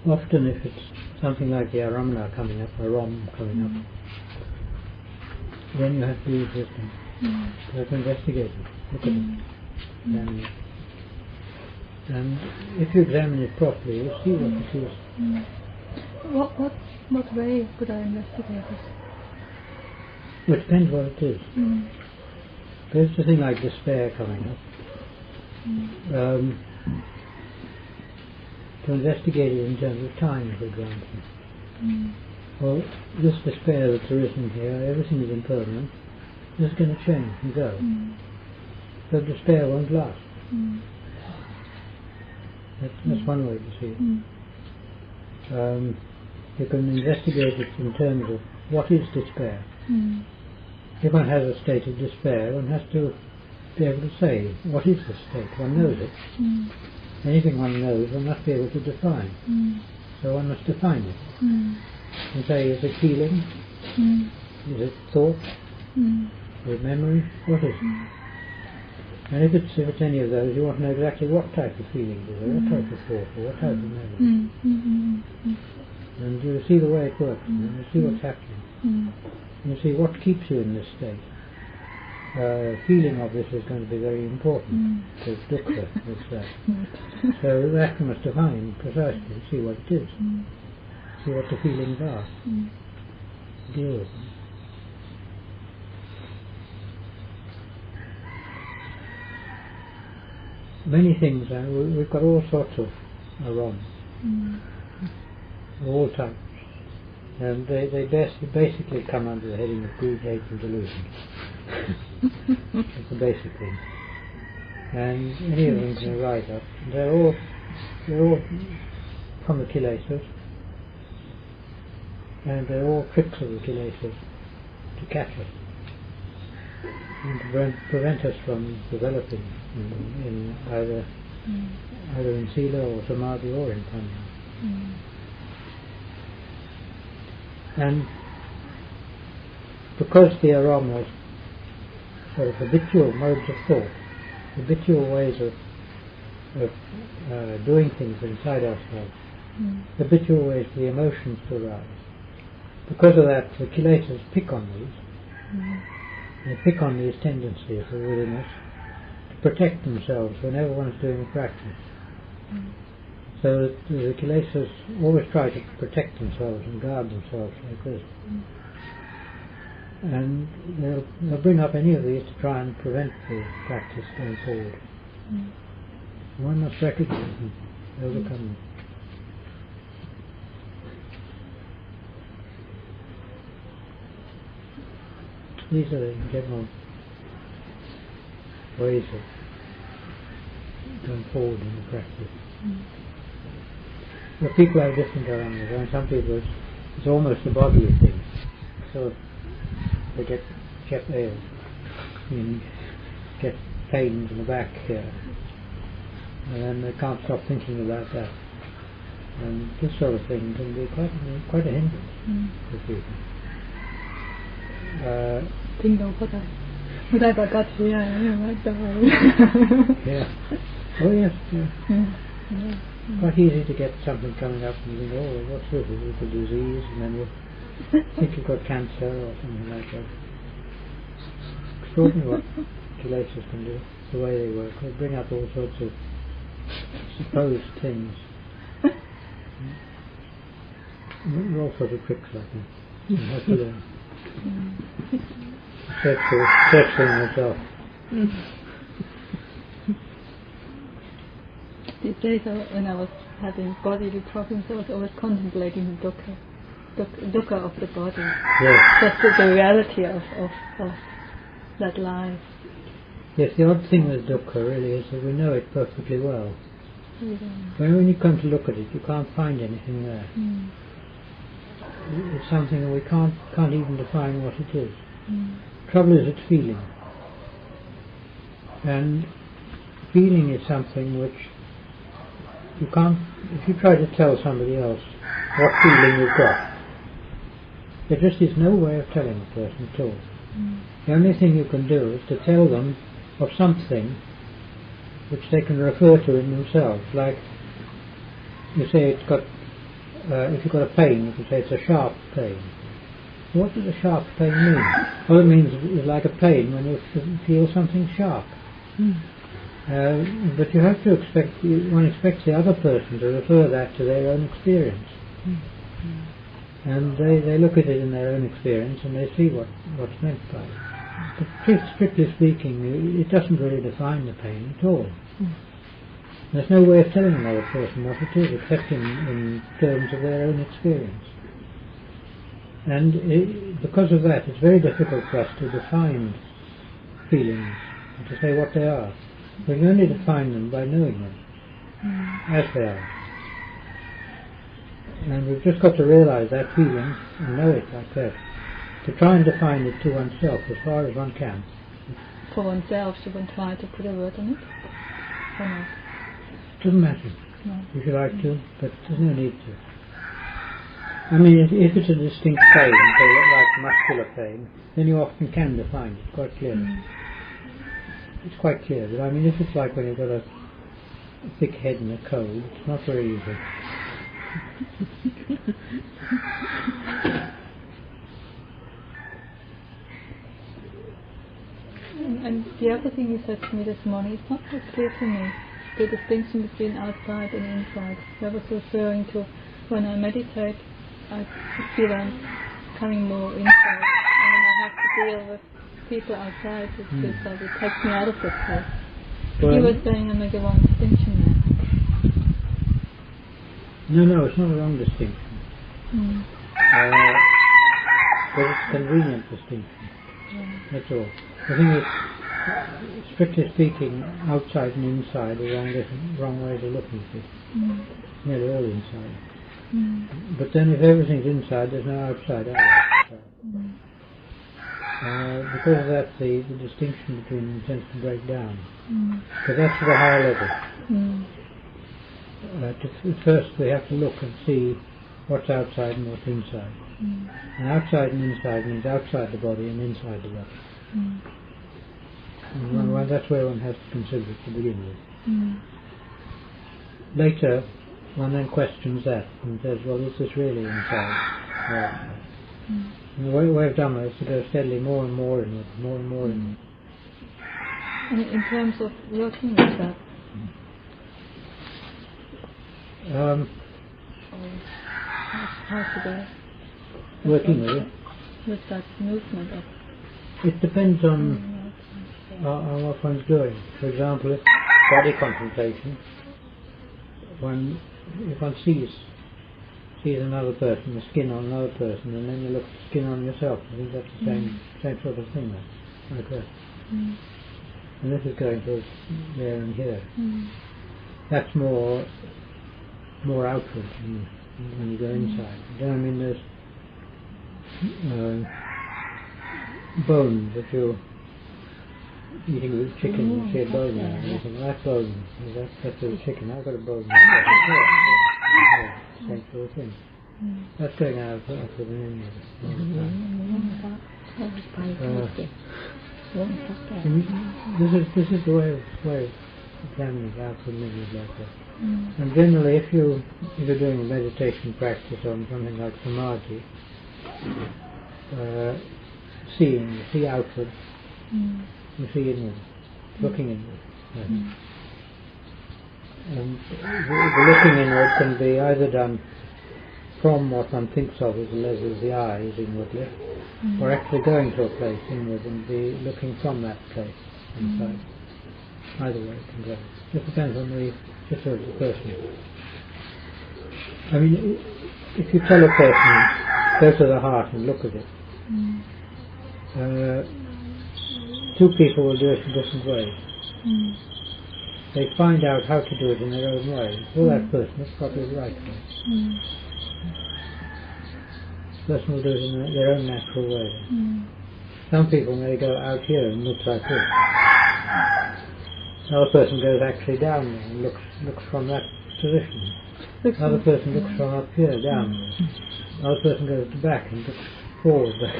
often if it's something like the aramana coming up, aram coming up, then you have to use wisdom. You have to investigate it, look at it. And if you examine it properly, you'll see what it is. What way would I investigate it? Well, it depends what it is. There's a thing like despair coming up. To investigate it in terms of time, for example. Well, this despair that's arisen here, everything is impermanent. This is going to change and go. So despair won't last. That's one way to see it. You can investigate it in terms of what is despair. If one has a state of despair, one has to be able to say, what is the state? One knows it. Anything one knows, one must be able to define. So one must define it. And say, is it feeling? Is it thought? Is it memory? What is it? And if it's any of those, you want to know exactly what type of feeling it is, or what type of thought, or what type of memory. And you see the way it works, and you see what's happening. You see what keeps you in this state. Feeling obviously is going to be very important, because dukkha is that. So that you must define precisely, see what it is, see what the feelings are, deal with them. Many things, we've got all sorts of aram, all types, and they basically come under the heading of greed, hate and delusion. That's the basic thing. And any of them can arise up. They're all from the kilesas, and they're all tricks of the kilesas to catch us and to prevent us from developing in either in sila or samadhi or in pañña. And because the aram was sort of habitual modes of thought, habitual ways of doing things inside ourselves, habitual ways for the emotions to arise. Because of that, the kilesas pick on these. They pick on these tendencies that are within us to protect themselves whenever one's doing a practice. So the kilesas always try to protect themselves and guard themselves like this. And they'll bring up any of these to try and prevent the practice going forward. One must recognize them, overcome them. These are the general ways of going forward in the practice. But people have different aromas, and some people it's almost a bodily thing. So they get get pains in the back here, and then they can't stop thinking about that. And this sort of thing can be quite a hindrance for people. Think of what I got here, yeah. Oh yes, yeah. Quite easy to get something coming up and you think, oh, what's this? Is it a disease? And then you think you've got cancer or something like that. Extraordinary what kilesas can do, the way they work. They bring up all sorts of supposed things. All sorts of tricks like that. You have to learn. Search for yourself. These days when I was having bodily problems, I was always contemplating the dukkha of the body. Yes. Just the reality of that life. Yes, the odd thing with dukkha really is that we know it perfectly well. But when you come to look at it, you can't find anything there. It's something that we can't even define what it is. Trouble is it's feeling. And feeling is something which you can't, if you try to tell somebody else what feeling you've got, there just is no way of telling a person at all. The only thing you can do is to tell them of something which they can refer to in themselves. Like you say it's got if you've got a pain, you can say it's a sharp pain. What does a sharp pain mean? Well, it means it's like a pain when you feel something sharp. But you have to expect, one expects the other person to refer that to their own experience. And they look at it in their own experience and they see what's meant by it. But strictly speaking, it doesn't really define the pain at all. There's no way of telling another person what it is except in terms of their own experience. And because of that, it's very difficult for us to define feelings and to say what they are. We can only define them by knowing them as they are. And we've just got to realize that feeling and know it like that. To try and define it to oneself as far as one can. For oneself, should one try to put a word on it? Or not? Doesn't matter. No. If you like to, but there's no need to. I mean, if it's a distinct pain, like muscular pain, then you often can define it quite clearly. It's quite clear, but I mean, if it's like when you've got a thick head and a cold, it's not very easy. And the other thing you said to me this morning, it's not so clear to me, the distinction between outside and inside. I was referring to when I meditate, I feel I'm coming more inside, and when I have to deal with people outside, it takes me out of that place. But you were saying I make a wrong distinction there. No, it's not a wrong distinction. But it's a convenient distinction. That's all. The thing is, strictly speaking, outside and inside are wrong ways of looking at it. Nearly all inside. But then if everything's inside, there's no outside either. Because of that, the distinction between them tends to break down. Because that's at a higher level. First we have to look and see what's outside and what's inside. And outside and inside means outside the body and inside the body. And that's where one has to consider it to begin with. Later, one then questions that and says, well, is this really inside or outside? And the way of Dhamma is to go steadily more and more inward, more and more inward. And in terms of working with that? How should I? Working with it? With that movement of... It depends on what one's doing. For example, if body contemplation, if one sees another person, the skin on another person, and then you look at the skin on yourself, I think that's the same sort of thing like that. And this is going to there and here. That's more outward when you go inside. Then I mean there's bone that you're eating with chicken, you see a bone there, and you think, that's bone, that's a chicken, I've got a bone there. Same sort of thing. That's going out with an inward. This is the way of examining out and inward like that. And generally, if you're doing a meditation practice on something like samadhi, you see outward, you see inward, looking inward. And the looking inward can be either done from what one thinks of as the level of the eyes inwardly, or actually going to a place inward and be looking from that place inside. Either way it can go. Just depends on the person. I mean, if you tell a person, go to the heart and look at it, two people will do it in different ways. They find out how to do it in their own way. For that person, it's probably the right way. The person will do it in their own natural way. Some people may go out here and look like this. Another person goes actually down there and looks from that position. Another person looks from up here down there. Another person goes to back and looks forward back.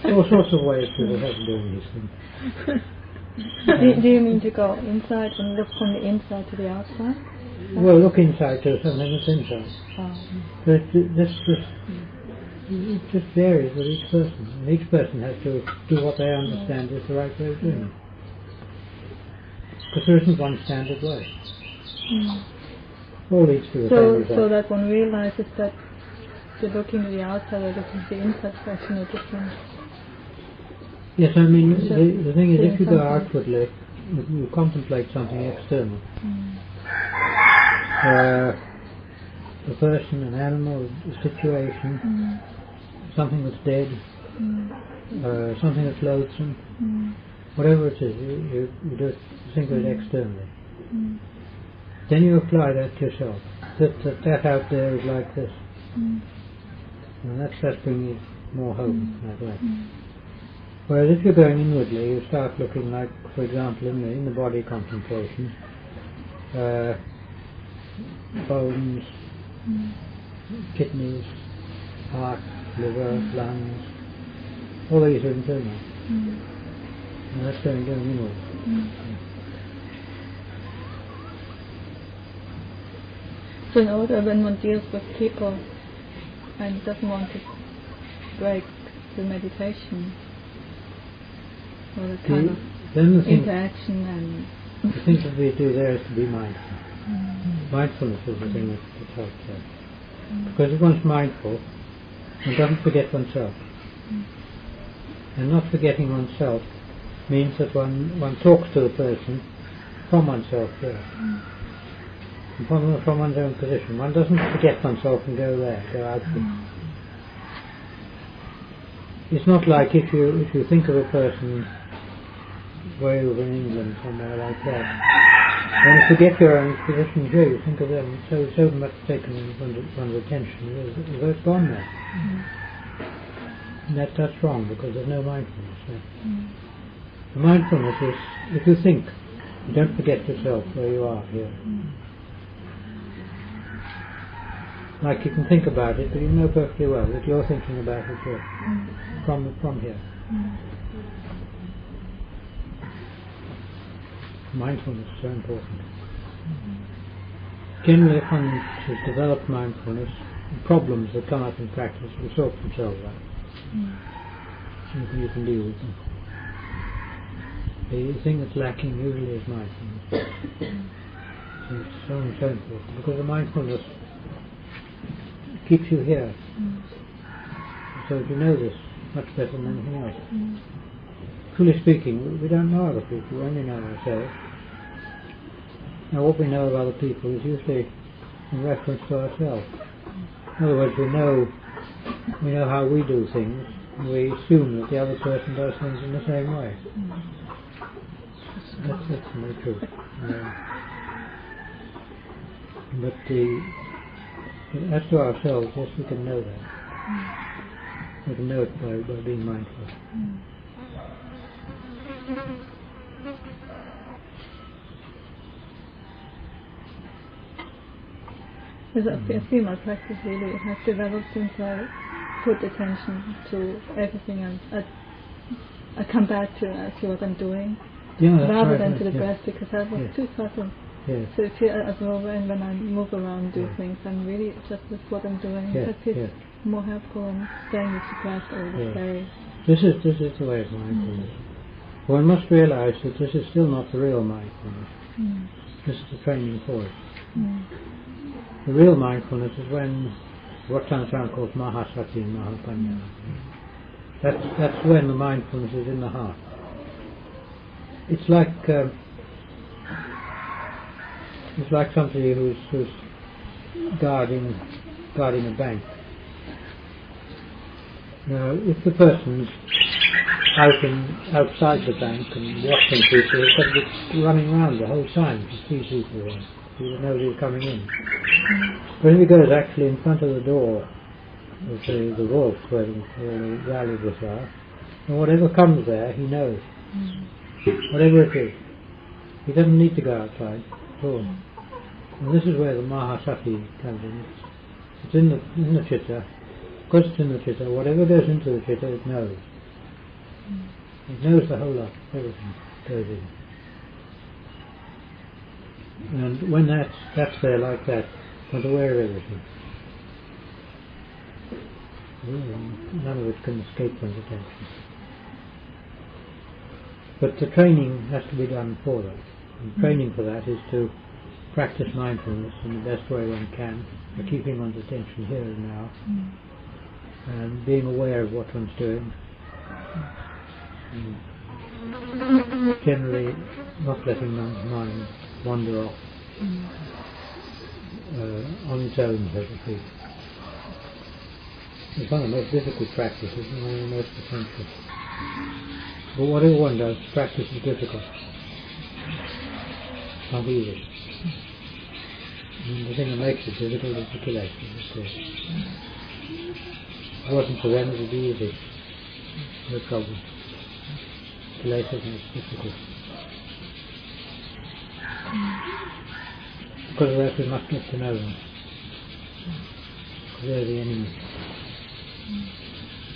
All sorts of ways people have of doing these things. Do you mean to go inside and look from the inside to the outside? outside? Well, look inside to something that's inside. So it just varies with each person. And each person has to do what they understand is the right way of doing it. Because there isn't one standard way. All leads to the same result. So that one realizes that the looking at the outside or looking at the inside is actually no different. Yes, I mean, the thing is, if you go outwardly, you contemplate something external. A person, an animal, a situation, something that's dead, something that's loathsome, whatever it is, you just think of it externally. Then you apply that to yourself. That out there is like this. And that's bringing it more home that way. Whereas if you're going inwardly, you start looking like, for example, in the body contemplation, bones, kidneys, heart, liver, lungs, all these are internal. And that's going inward. So in order, when one deals with people and doesn't want to break the meditation, or the kind of interaction and... The thing that we do there is to be mindful. Mindfulness is the thing that helps there. Because if one's mindful, one doesn't forget oneself. And not forgetting oneself means that one talks to the person from oneself there. From one's own position. One doesn't forget oneself and go out. It's not like if you think of a person way over in England, somewhere like that, when you forget your own position here, you think of them so much taken in one's attention, as though it's gone there. And that's wrong, because there's no mindfulness there. The mindfulness is, if you think, you don't forget yourself where you are here. Like you can think about it, but you know perfectly well that you're thinking about it here, from here. Mindfulness is so important. Generally, if one has developed mindfulness, the problems that come up in practice will sort themselves out. You can deal with them. The thing that's lacking usually is mindfulness. It's so important, because the mindfulness keeps you here. So if you know this much better than anything else. Truly speaking, we don't know other people, we only know ourselves. Now what we know of other people is usually in reference to ourselves. In other words, we know how we do things, and we assume that the other person does things in the same way. That's the truth. But as to ourselves, yes, we can know that. We can know it by being mindful. I feel my practice really has developed since I put attention to everything else. I come back to what I'm doing, rather than to the breath, because I was too subtle. So if you absorb, and when I move around, do things, I'm really just with what I'm doing. That feels more helpful than staying with the breath all the day. This is the way of mindfulness. One must realize that this is still not the real mindfulness. This is the training for it. The real mindfulness is when what Ajahn calls mahasati and Pañña. That's when the mindfulness is in the heart. It's like somebody who's guarding a bank. Now, if the person's outside the bank and watching people, he's got to be running around the whole time to see people there. He knows he's coming in. But if he goes actually in front of the door of the vault where the valuables are, and whatever comes there, he knows. Whatever it is. He doesn't need to go outside at all. And this is where the mahasati comes in. It's in the chitta. Because it's in the chitta, whatever goes into the chitta, it knows. It knows the whole lot, everything goes in. And when that's there like that, not aware of everything. None of it can escape one's attention. But the training has to be done for that. And training for that is to practice mindfulness in the best way one can, by keeping one's attention here and now, and being aware of what one's doing. Generally not letting one's mind wander off on its own, so to speak. It's one of the most difficult practices and one of the most essential. But whatever one does, practice is difficult. It's not easy. And the thing that makes it difficult is the kilesas, of course. If it wasn't for them, it would be easy. No problem. Kilesas make it difficult. Because of that, we must get to know them. Because they're the enemy.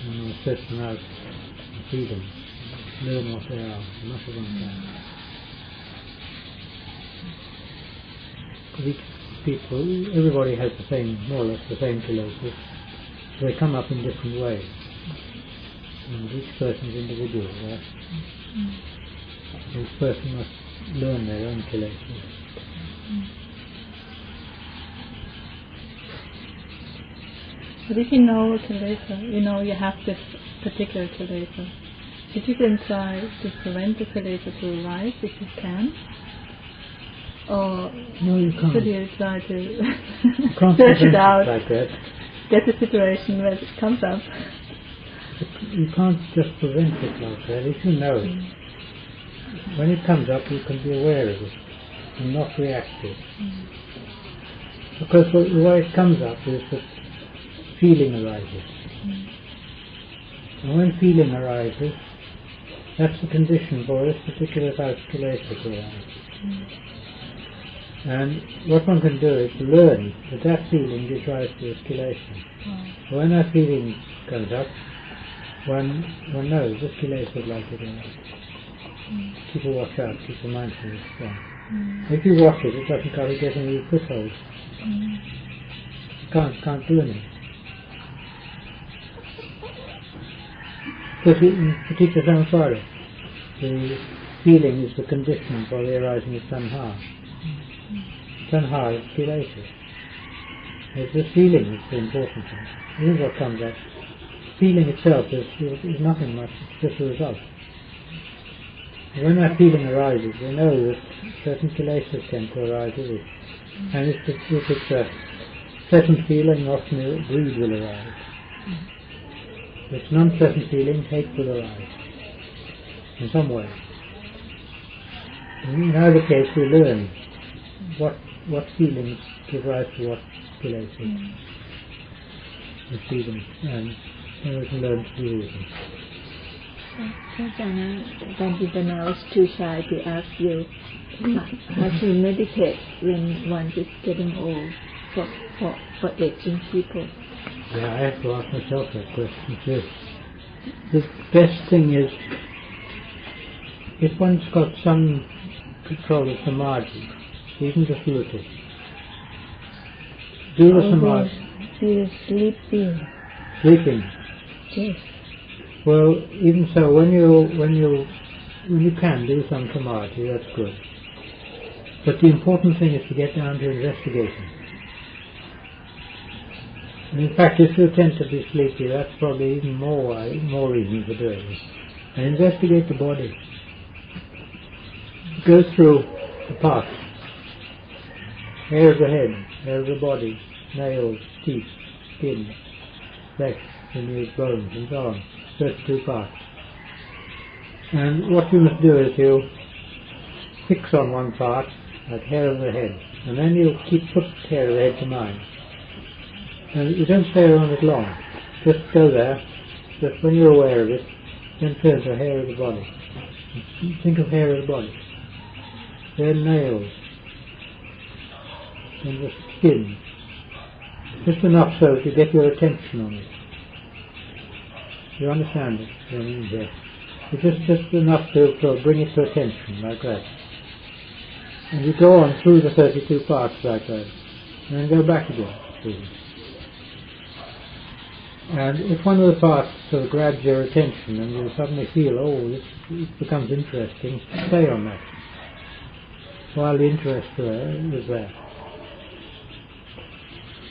And we search them out and see them. Learn what they are, as much as one can. Because each people, everybody has the same, more or less the same kilesas. So they come up in different ways. And each person is individual, right? Each person must learn their own kilesas. But if you know a kilesa, you know you have this particular kilesa. If you can try to prevent the kilesa to arise, if you can, or no, you can't. should you try to you can't search it out, like that. get the situation where it comes up? You can't just prevent it like that. If you know it, when it comes up, you can be aware of it and not react to it. Because the way it comes up is that feeling arises. And when feeling arises, that's the condition for this particular type of kilesa to arise. And what one can do is to learn that feeling gives rise to this kilesa. So when that feeling comes up, one knows this kilesa is likely to arise. Keep a watch out, keep the mindfulness strong. If you watch it, it doesn't try to get any footholds. You can't do anything. Because in particular samsara, the feeling is the condition for the arising of tanha. Tanha is kilesa. It's the feeling that's the important thing. This is what comes up. Feeling itself is nothing much, it's just a result. When that feeling arises, we know that certain kilesas tend to arise with it. And if it's a pleasant feeling, often greed will arise. If it's an unpleasant feeling, hate will arise. In some way. In either case, we learn what feelings give rise to what kilesas. We see them, and then we can learn to deal with them. Then I was too shy to ask you how to meditate when one is getting old for aging people. Yeah, I have to ask myself that question too. The best thing is, if one's got some control of samadhi, even just a little, do the samadhi. He is sleeping. Sleeping? Yes. Well, even so, when you can do some samadhi, that's good. But the important thing is to get down to investigation. And in fact, if you tend to be sleepy, that's probably even more reason for doing it. And investigate the body. Go through the parts. Hair of the head, hair of the body, nails, teeth, skin, flesh, sinews, bones, and so on. 32 parts. And what you must do is you fix on one part, like hair of the head, and then you put hair of the head to mind. And you don't stay around it long. Just go there, just when you're aware of it, then turn to hair of the body. Think of hair of the body. Then nails. Then the skin. Just enough so to get your attention on it. You understand it? It's just enough to bring it to attention, like that. And you go on through the 32 parts like that, and then go back again. And if one of the parts sort of grabs your attention and you suddenly feel, this becomes interesting, stay on that. While the interest is there.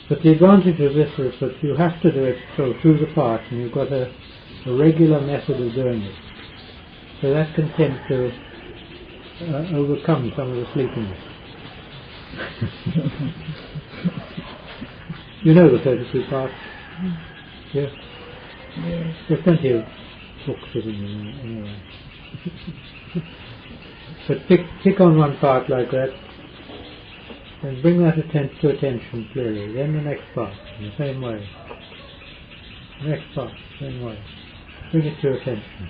But the advantage of this is that you have to do it through the parts, and you've got a regular method of doing it. So that can tend to overcome some of the sleepiness. You know the 32 parts? Yeah? Yes. There's plenty of books sitting in anyway. But pick on one part like that, and bring that to attention clearly. Then the next part, in the same way. The next part, same way. Bring it to attention.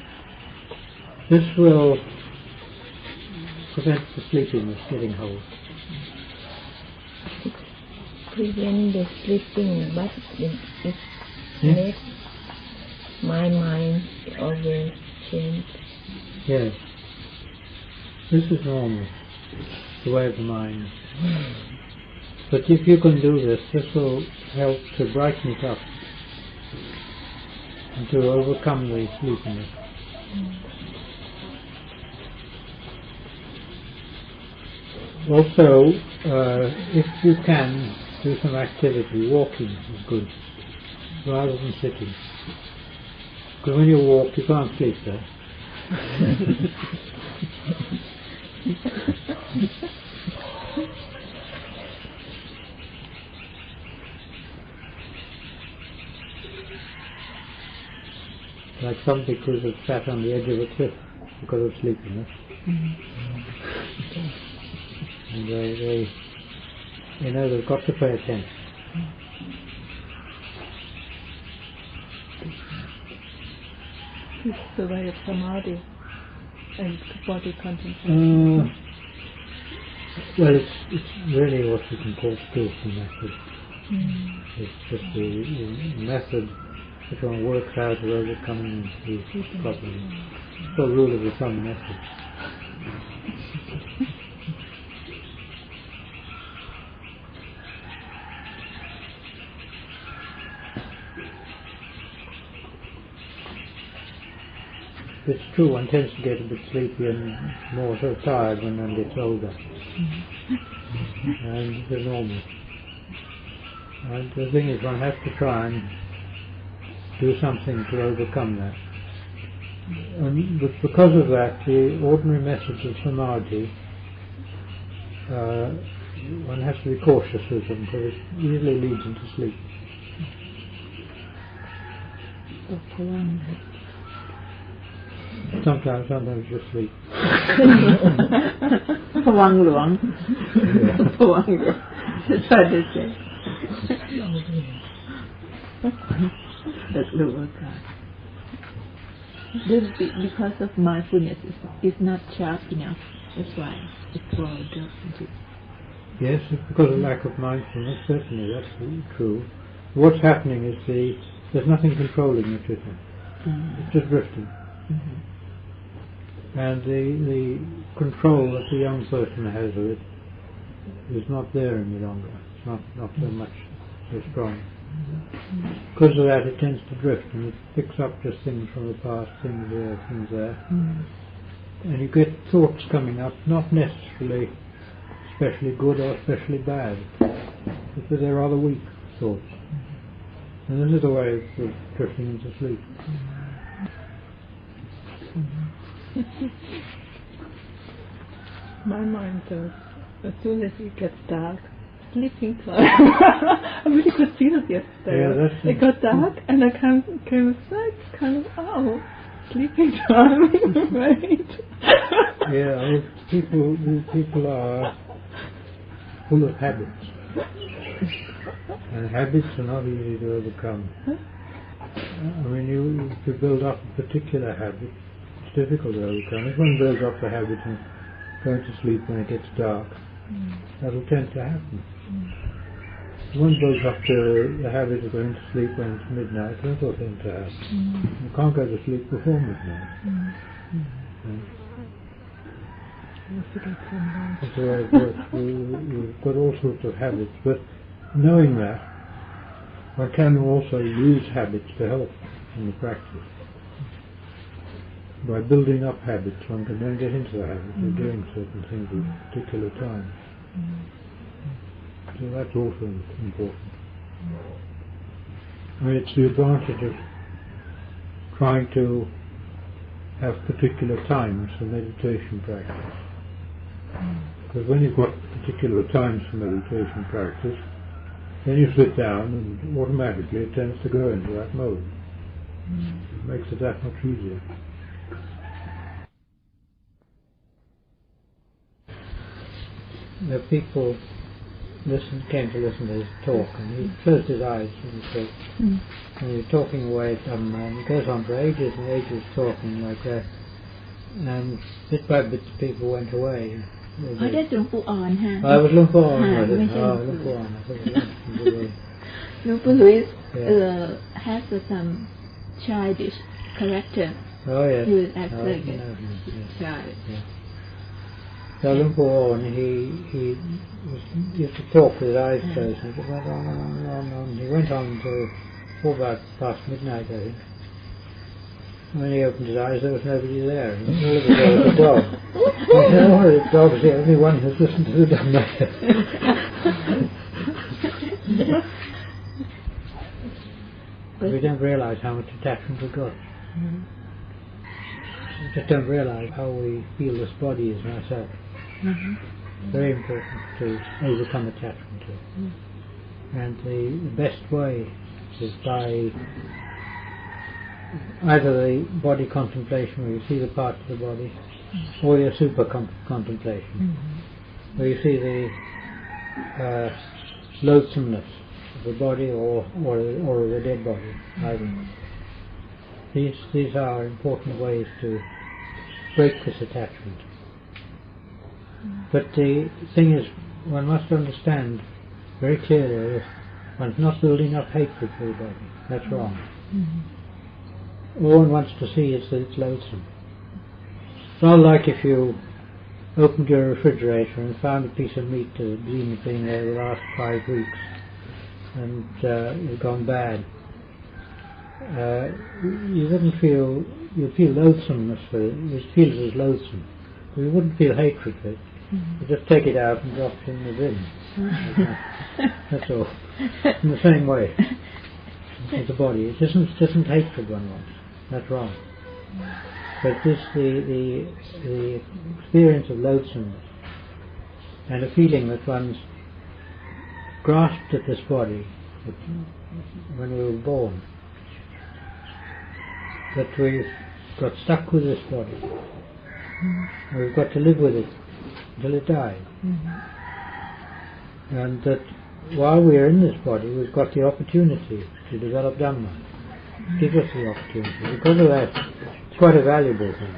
This will prevent the sleepiness getting hold. Prevent the sleeping, but it makes my mind always change. Yes. This is normal, the way of the mind. But if you can do this, this will help to brighten it up and to overcome the sleepiness. Also, if you can, do some activity. Walking is good, rather than sitting. Because when you walk, you can't sleep there. Like some bhikkhus have sat on the edge of a cliff because of sleepiness. And they know they've got to pay attention. It's the way of samadhi and body concentration. Well, it's really what you can call skillful method. It's just the method that one works out of overcoming these problems. It's the rule of the thumb method. It's true, one tends to get a bit sleepy and more so tired when one gets older. And it's normal. And the thing is, one has to try and do something to overcome that. And because of that, the ordinary methods of samadhi, one has to be cautious with them because it usually leads into sleep. Sometimes just sleep. Phawang luang. Phawang luang. That's what they say. That's the word. Because of mindfulness is not sharp enough. That's why it's rolled up. Yes, it's because of lack of mindfulness, certainly, that's true. What's happening is there's nothing controlling it, is there? It's just drifting. And the control that the young person has of it is not there any longer. It's not so much so strong. Because of that, it tends to drift, and it picks up just things from the past, things here, things there. And you get thoughts coming up, not necessarily especially good or especially bad, but they're rather weak thoughts. And this is a way of drifting into sleep. My mind goes, as soon as it gets dark, sleeping time. I really could feel it yesterday. Yeah, it got dark and I came aside, kind of, sleeping time, right? Yeah, people are full of habits. And habits are not easy to overcome. I mean, if you build up a particular habit, it's difficult to overcome. If one builds up the habit of going to sleep when it gets dark, that will tend to happen. If one builds up to the habit of going to sleep when it's midnight, that will tend to happen. You can't go to sleep before midnight. That's the way it works. We've got all sorts of habits, but knowing that, one can also use habits to help in the practice. By building up habits, one can then get into the habit of doing certain things at particular times. So that's also important. I mean, it's the advantage of trying to have particular times for meditation practice. Because when you've got particular times for meditation practice, then you sit down and automatically it tends to go into that mode. It makes it that much easier. The people came to listen to his talk, and he closed his eyes and he said, and he was talking away at Dhamma, and he goes on for ages and ages talking like that, and bit by bit people went away. That's Luang Pu On, huh? I was Luang Pu On. Luang Pu On. Luang Pu Louis has some childish character. Oh yes. He acts like a child. Yeah. So Luang Pu On, he used to talk with his eyes closed, and it went on and on and on and on. He went on till about past midnight, I think. When he opened his eyes, there was nobody there. And all of a sudden, there was a dog. I said, oh, the dog's the only one who's listened to the Dhamma. We don't realise how much attachment we've got. We just don't realise how we feel this body is ourselves. Very important to overcome attachment to it. And the best way is by either the body contemplation, where you see the parts of the body, or your super contemplation, where you see the loathsomeness of the body or of the dead body, either. These are important ways to break this attachment. But the thing is, one must understand very clearly that one's not building up hatred for the body. That's wrong. All one wants to see is that it's loathsome. It's not like if you opened your refrigerator and found a piece of meat that had been there the last 5 weeks and it's gone bad. You wouldn't feel, you'd feel loathsomeness for it. You'd feel it as loathsome. But you wouldn't feel hatred for it. You just take it out and drop it in the bin. That's all. In the same way with the body. It isn't hatred one wants. That's wrong. But this the experience of loathsomeness and a feeling that one's grasped at this body when we were born, that we've got stuck with this body, and we've got to live with it until it dies, and that while we are in this body we've got the opportunity to develop Dhamma. Give us the opportunity. Because of that, it's quite a valuable thing,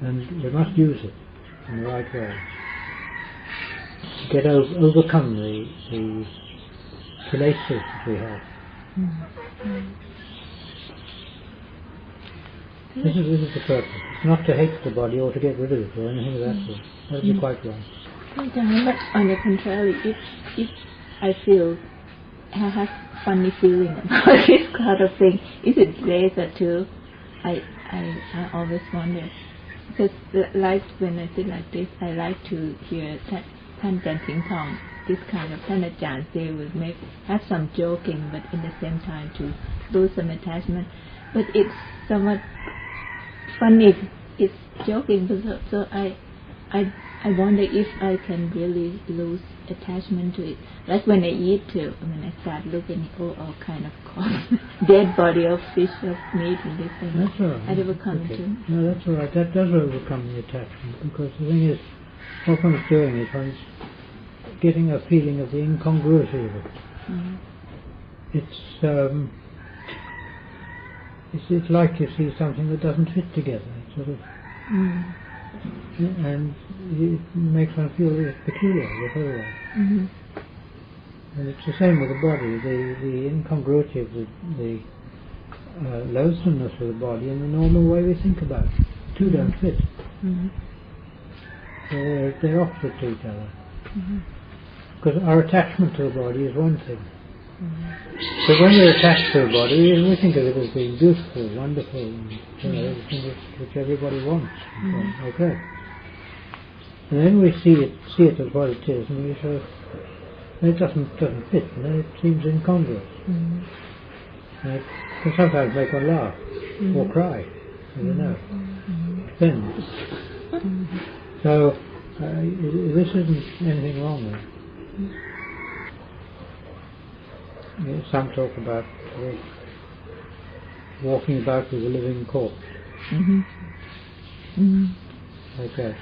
and we must use it in the right way to overcome the kilesas that we have. This is the purpose. It's not to hate the body or to get rid of it or anything of that sort. That would be quite wrong. But on the contrary, if I feel I have funny feeling about this kind of thing, is it later too? I always wonder, because like when I sit like this, I like to hear Tan Ting Tong, this kind of Ajahn, they will have some joking, but in the same time to lose some attachment. But it's somewhat funny, it's joking, so I wonder if I can really lose attachment to it. Like when I eat too, when I start looking at all kind of dead body of fish, of meat and this thing. That's all right. I never come to. No, that's all right. That does overcome the attachment, because the thing is, what one's doing is one's getting a feeling of the incongruity of it. It's like you see something that doesn't fit together. It's sort of, and it makes one feel it's peculiar the whole way. And it's the same with the body. The incongruity of the loathsomeness of the body and the normal way we think about it. Two don't fit. They're opposite to each other. Because our attachment to the body is one thing. So when we're attached to the body, we think of it as being beautiful, wonderful, and, everything which everybody wants. Okay. And then we see it as what it is, and we say, it doesn't fit, it seems incongruous. It can sometimes make one laugh or cry, I don't know. Depends. So this isn't anything wrong with it. Some talk about walking about with a living corpse. Like that.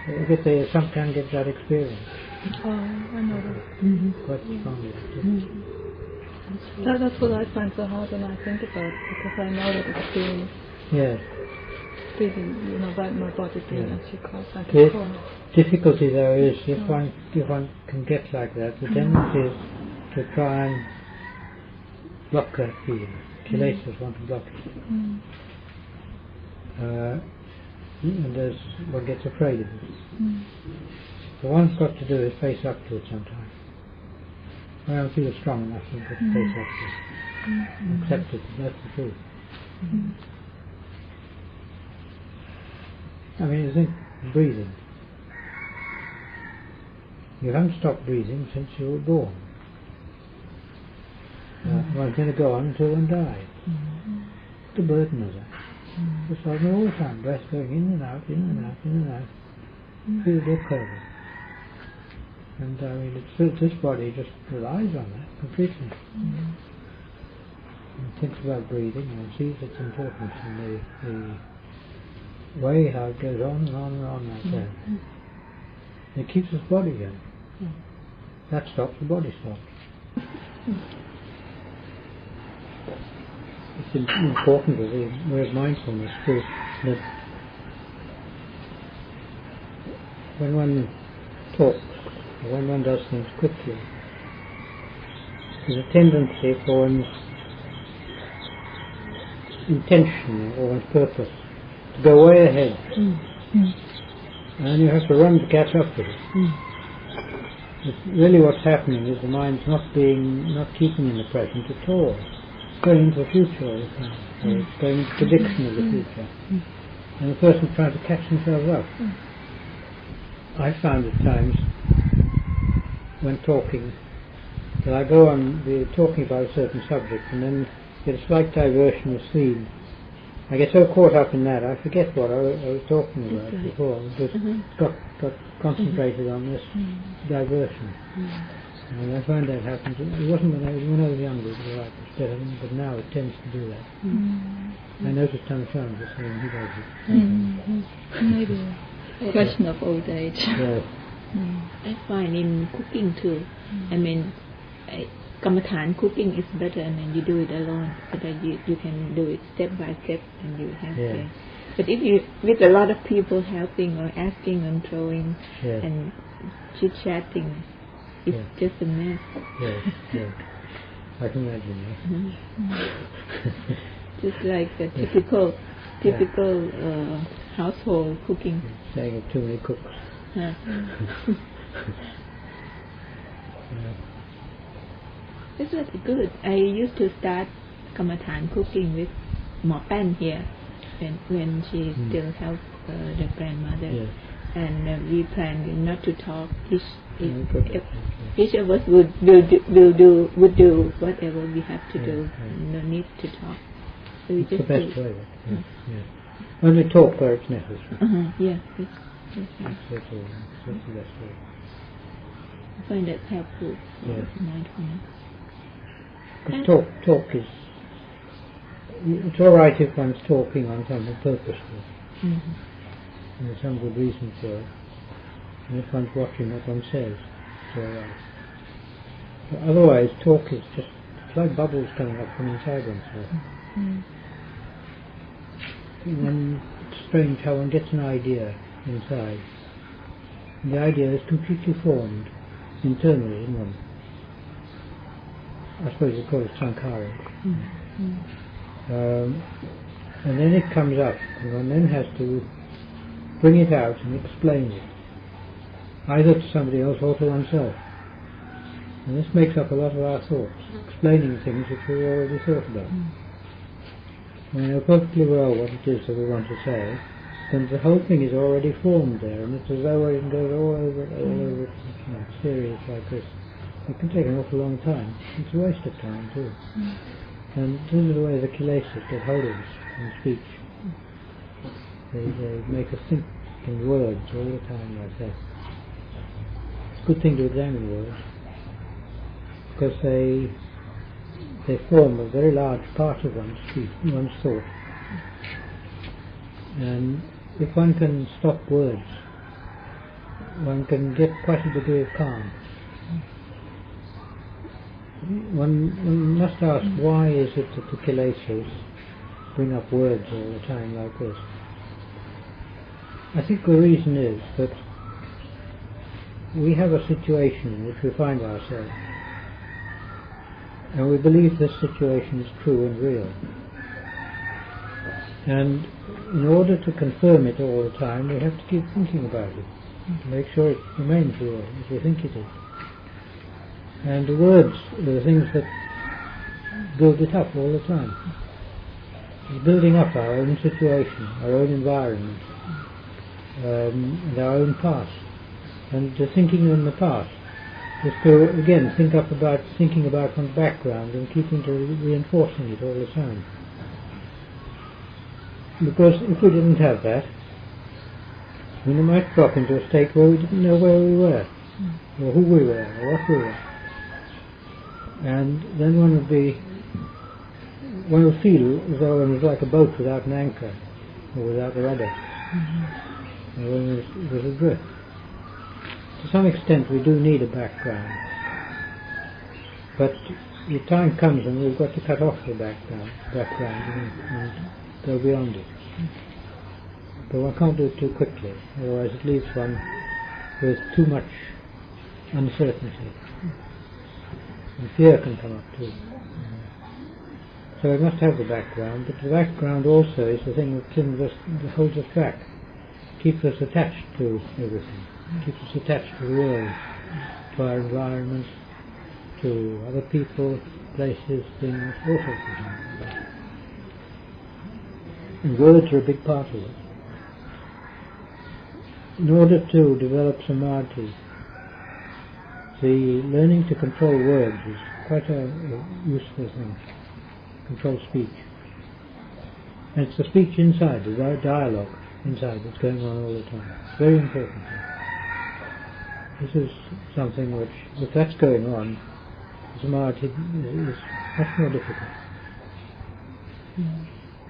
I guess they sometimes get that experience. Oh, I know that. Quite strongly. That's what I find so hard when I think about it, because I know that experience. Yes. Feeling, about my body being actually quite like a The corpse. difficulty there is if one can get like that, the tendency is to try and block that feeling. Kilesas want to block it. And one gets afraid of it. So what one's got to do is face up to it sometimes. I don't feel strong enough to just face up to it. Accept it, that's the truth. I mean, you think breathing. You haven't stopped breathing since you were born. One's going to go on until one dies. The burden of that. Just like all the time, breath going in and out, in and out, in and out. Feel the curve. And I mean, this body just relies on that completely. And thinks about breathing and sees its importance in the way how it goes on and on and on like that. It keeps its body going. That stops, the body stops. It's important with the way of mindfulness too, that when one talks, or when one does things quickly, there's a tendency for one's intention or one's purpose to go way ahead. And you have to run to catch up with it. Really what's happening is the mind's not keeping in the present at all. It's going into the future all the time. Or it's going into prediction of the future. And the person's trying to catch themselves up. I found at times when talking that I go on talking about a certain subject and then get a slight diversion of theme. I get so caught up in that I forget what I was talking about before. Just got concentrated on this diversion. And I find that happens. It wasn't when I was younger, it was like this, but now it tends to do that. I noticed Tanshan the same, he does it. Maybe a question of old age. Yes. I find in cooking too. I mean, Kamathan cooking is better, and then you do it alone, so that you can do it step by step, and you have to. But if you with a lot of people helping or asking and throwing and chit chatting, it's just a mess. Yes. I can imagine. Just like a typical household cooking. Saying of too many cooks. It's really good. I used to start Kamathan cooking with Ma Pan here when she still helped the grandmother, and we planned not to talk. Each of us would do whatever we have to do. No need to talk. So we it's just the best way. Only talk where it's necessary. That's the best way. I find that helpful for mindfulness. But talk is... It's all right if one's talking on something purposeful. And there's some good reason for it. And if one's watching what one says, it's all right. But otherwise, talk is just it's like bubbles coming up from inside oneself. And then it's strange how one gets an idea inside. And the idea is completely formed internally in one. I suppose you call it sankhara. And then it comes up, and one then has to bring it out and explain it, either to somebody else or to oneself. And this makes up a lot of our thoughts, explaining things which we've already thought about. We know perfectly well what it is that we want to say, then the whole thing is already formed there, and it's as though it goes all over a series like this. It can take an awful long time. It's a waste of time too. And this is the way the kilesas get hold of us in speech. They make us think in words all the time like that. It's a good thing to examine words, because they form a very large part of one's speech, one's thought. And if one can stop words, one can get quite a degree of calm. One must ask, why is it that the kilesas bring up words all the time like this? I think the reason is that we have a situation in which we find ourselves, and we believe this situation is true and real. And in order to confirm it all the time, we have to keep thinking about it, to make sure it remains real as we think it is. And the words are the things that build it up all the time. It's building up our own situation, our own environment, and our own past. And the thinking in the past is to, again, thinking about one's background and keeping to reinforcing it all the time. Because if we didn't have that, we might drop into a state where we didn't know where we were, or who we were, or what we were. And then one would feel as though one was like a boat without an anchor, or without a rudder, and one was adrift. To some extent we do need a background, but the time comes when we've got to cut off the background and go beyond it. But one can't do it too quickly, otherwise it leaves one with too much uncertainty. And fear can come up too. So we must have the background, but the background also is the thing that holds us back, keeps us attached to everything, keeps us attached to the world, to our environment, to other people, places, things, all sorts of things. And words are a big part of it. In order to develop samadhi, the learning to control words is quite a useful thing. Control speech. And it's the speech inside, the dialogue inside that's going on all the time. It's very important. This is something which, if that's going on, samadhi is much more difficult.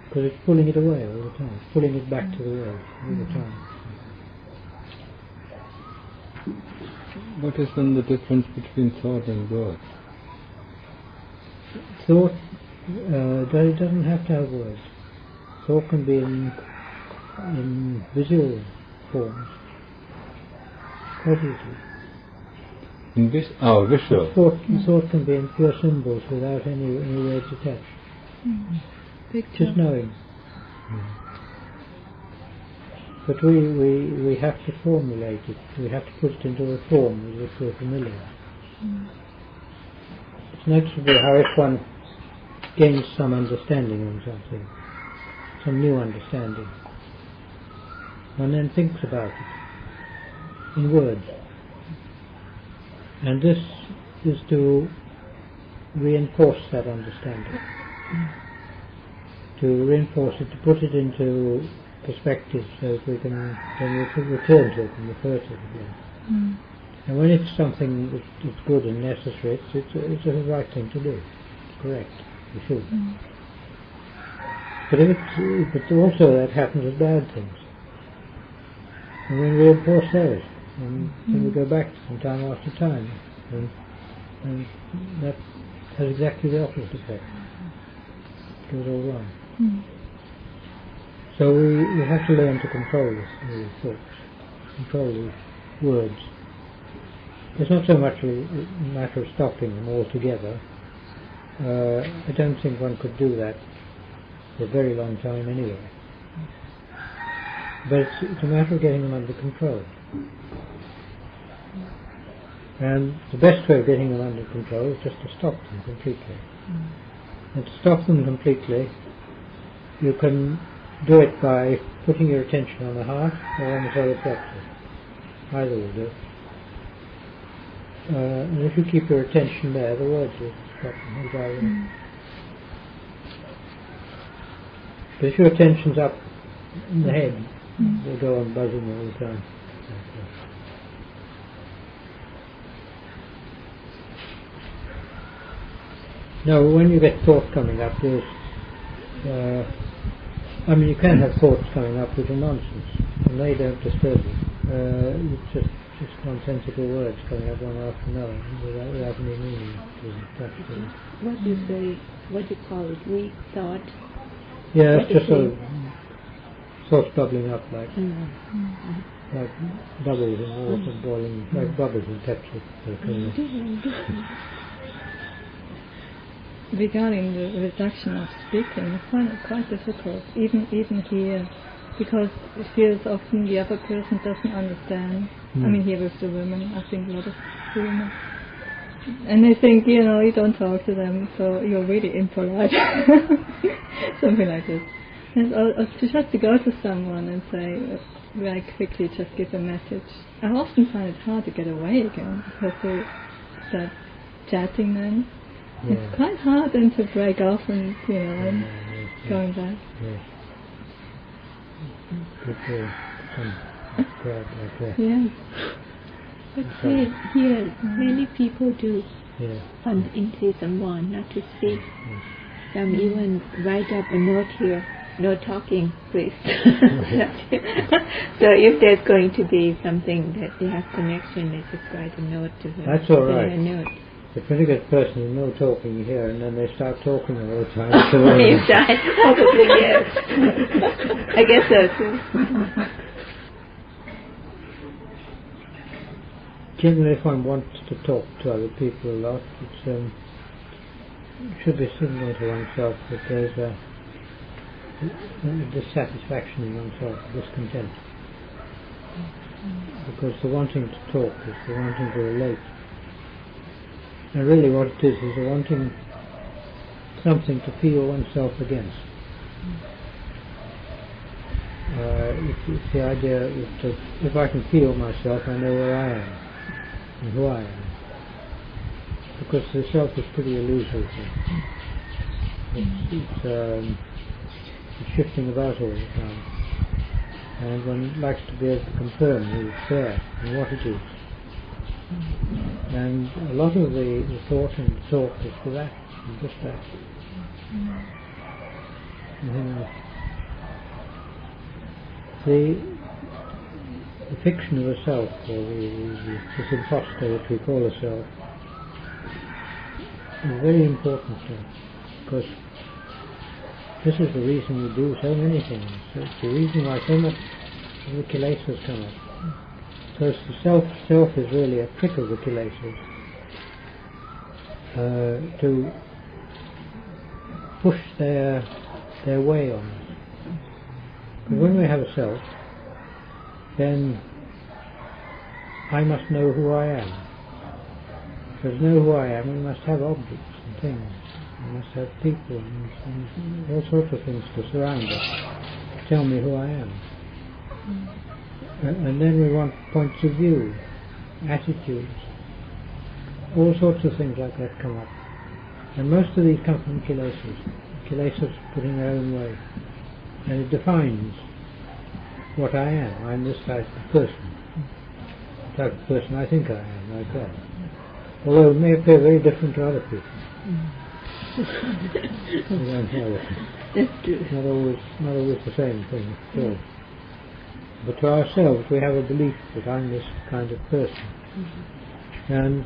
Because it's pulling it away all the time, it's pulling it back to the world all the time. What is then the difference between thought and words? Thought doesn't have to have words. Thought can be in visual forms, quite easily. In visual? Thought can be in pure symbols without any words attached. Just knowing. But we have to formulate it. We have to put it into a form with which we're familiar. It's noticeable how if one gains some understanding on something, some new understanding, one then thinks about it in words. And this is to reinforce that understanding. To reinforce it, to put it into perspective so that we can return to it and refer to it again. And when it's something that's good and necessary, it's the right thing to do. It's correct. You should. But also that happens with bad things. And we reinforce those. And then we go back to them time after time. And that has exactly the opposite effect. It goes all wrong. So we have to learn to control these thoughts, control these words. It's not so much a matter of stopping them altogether. I don't think one could do that for a very long time anyway. But it's a matter of getting them under control. And the best way of getting them under control is just to stop them completely. And to stop them completely, you can do it by putting your attention on the heart or on the solar plexus. Either will do. And if you keep your attention there, the words will stop them. But if your attention's up in the head, they'll go on buzzing all the time. Now, when you get thoughts coming up, there's, you can have thoughts coming up which are nonsense, and they don't disturb you. It's just nonsensical words coming up one after another without any meaning. What do you say? What do you call it? Weak thought? Yeah, it's just sort of thoughts bubbling up like bubbles in water, boiling, like bubbles in Pepsi. Regarding the reduction of speaking, I find it quite difficult, even here, because it feels often the other person doesn't understand. Here with the women, I think a lot of the women. And they think, you don't talk to them, so you're really impolite. Something like this. And just to go to someone and say, very quickly, just give a message. I often find it hard to get away again, because they start chatting then. Yeah. It's quite hard then to break off and, and going back. Yes. But here, many people do spontaneously someone not to speak. Some even write up a note here, no talking, please. So if there's going to be something that they have connection, they just write a note to them. That's all right. A note. If when you get a person with no talking here and then they start talking all the time. Probably yes. I guess so too. Generally, if one wants to talk to other people a lot, it should be signal to oneself that there's a dissatisfaction in oneself, discontent. Because the wanting to talk is the wanting to relate. And really what it is the wanting something to feel oneself against. It's the idea that if I can feel myself, I know where I am and who I am. Because the self is pretty elusive. It's shifting about all the time. And one likes to be able to confirm that it's there and what it is. And a lot of the thought and talk is for that, and just that. The fiction of a self, or this imposter which we call a self, is very important to us, because this is the reason we do so many things. It's the reason why so much of the kilesas come up. Because the self is really a trick of the kilesas to push their way on us. Because when we have a self, then I must know who I am. Because to know who I am, we must have objects and things. We must have people and all sorts of things to surround us, to tell me who I am. And then we want points of view, attitudes, all sorts of things like that come up. And most of these come from kilesas. Kilesas put in their own way. And it defines what I am. I'm this type of person. The type of person I think I am, like that. Although it may appear very different to other people. We don't know it. It's not always the same thing at all. But to ourselves we have a belief that I'm this kind of person. And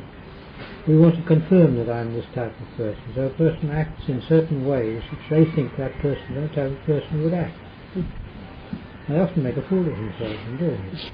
we want to confirm that I'm this type of person. So a person acts in certain ways which they think that person, that type of person would act. They often make a fool of themselves in doing it.